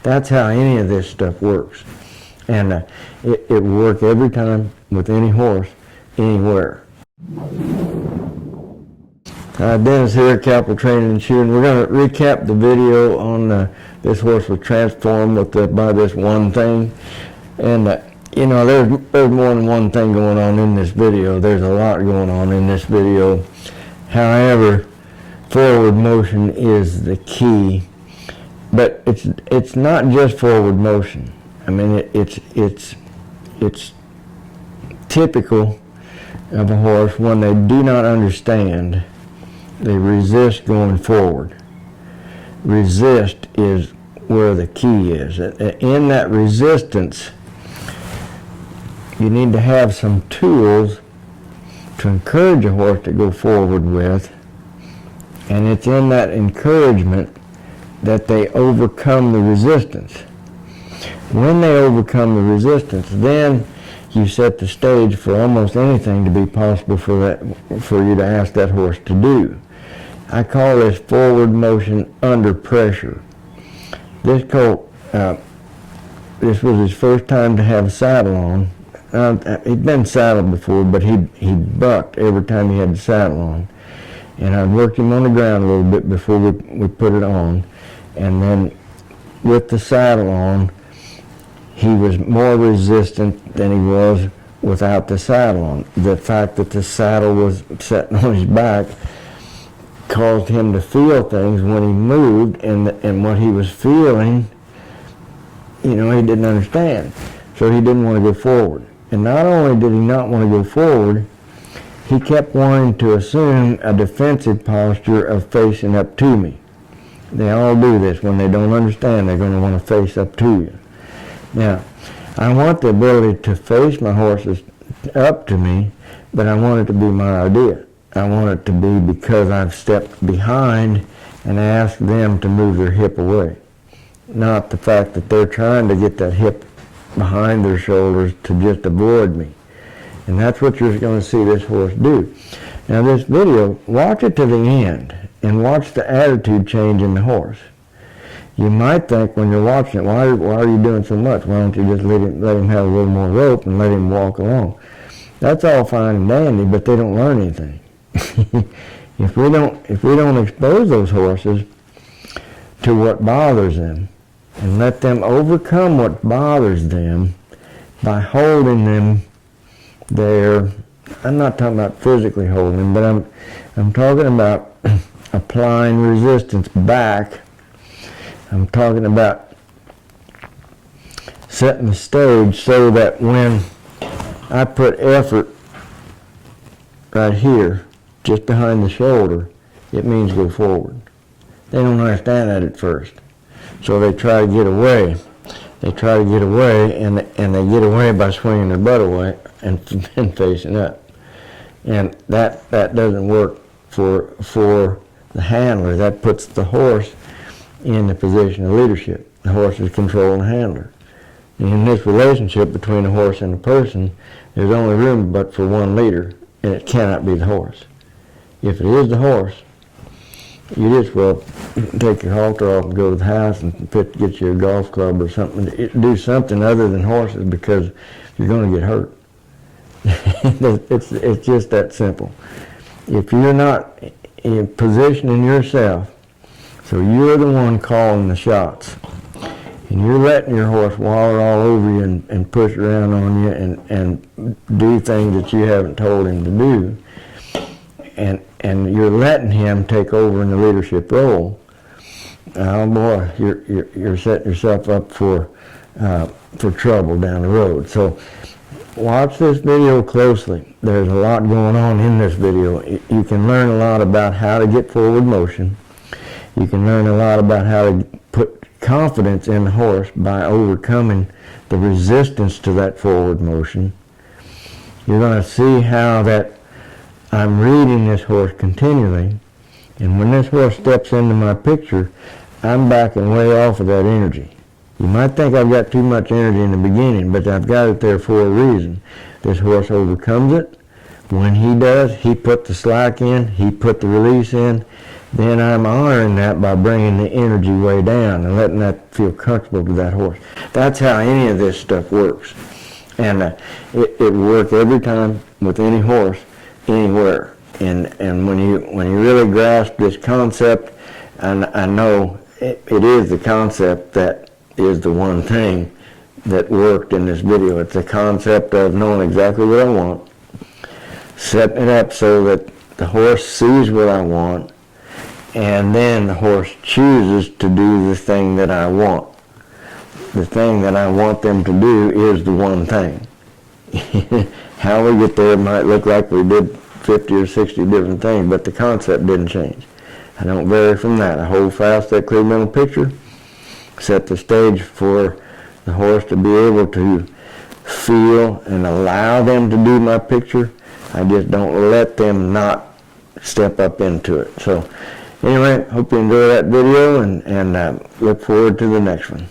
That's how any of this stuff works. And it will work every time with any horse, anywhere. Dennis here at Cappel Training and Shooting. We're going to recap the video on this horse was transformed by this one thing. And you know, there's more than one thing going on in this video. There's a lot going on in this video. However, forward motion is the key. But it's not just forward motion. I mean, it's typical of a horse when they do not understand. They resist going forward. Resist is where the key is. In that resistance, you need to have some tools to encourage a horse to go forward with, and it's in that encouragement that they overcome the resistance. When they overcome the resistance, then you set the stage for almost anything to be possible for you to ask that horse to do. I call this forward motion under pressure. This colt, this was his first time to have a saddle on. He'd been saddled before, but he bucked every time he had the saddle on. And I worked him on the ground a little bit before we put it on. And then with the saddle on, he was more resistant than he was without the saddle on. The fact that the saddle was sitting on his back caused him to feel things when he moved, and what he was feeling, you know, he didn't understand. So he didn't want to go forward. And not only did he not want to go forward, he kept wanting to assume a defensive posture of facing up to me. They all do this. When they don't understand, they're going to want to face up to you. Now, I want the ability to face my horses up to me, but I want it to be my idea. I want it to be because I've stepped behind and asked them to move their hip away. Not the fact that they're trying to get that hip behind their shoulders to just avoid me. And that's what you're going to see this horse do. Now this video, watch it to the end and watch the attitude change in the horse. You might think when you're watching it, why are you doing so much? Why don't you just let him have a little more rope and let him walk along? That's all fine and dandy, but they don't learn anything. If we don't expose those horses to what bothers them and let them overcome what bothers them by holding them there, I'm not talking about physically holding them, but I'm talking about applying resistance back. I'm talking about setting the stage so that when I put effort right here, just behind the shoulder, it means go forward. They don't understand that at first. So they try to get away. They try to get away, and they get away by swinging their butt away and facing up. And that doesn't work for the handler. That puts the horse in the position of leadership. The horse is controlling the handler. And in this relationship between a horse and a person, there's only room but for one leader, and it cannot be the horse. If it is the horse, you just well take your halter off and go to the house and get you a golf club or something. Do something other than horses, because you're going to get hurt. It's just that simple. If you're not positioning yourself so you're the one calling the shots, and you're letting your horse waller all over you and push around on you and do things that you haven't told him to do, and you're letting him take over in the leadership role, oh boy, you're setting yourself up for trouble down the road. So watch this video closely. There's a lot going on in this video. You can learn a lot about how to get forward motion. You can learn a lot about how to put confidence in the horse by overcoming the resistance to that forward motion. You're going to see how that I'm reading this horse continually, and when this horse steps into my picture, I'm backing way off of that energy. You might think I've got too much energy in the beginning, but I've got it there for a reason. This horse overcomes it. When he does, he put the slack in, he put the release in. then I'm honoring that by bringing the energy way down and letting that feel comfortable to that horse. That's how any of this stuff works. And it will work every time with any horse, anywhere. And when you really grasp this concept, and I know it is the concept that is the one thing that worked in this video. It's the concept of knowing exactly what I want, setting it up so that the horse sees what I want, and then the horse chooses to do the thing that I want. The thing that I want them to do is the one thing. How we get there might look like we did 50 or 60 different things, but the concept didn't change. I don't vary from that. I hold fast that clear mental picture, set the stage for the horse to be able to feel and allow them to do my picture. I just don't let them not step up into it. So anyway, hope you enjoy that video, and look forward to the next one.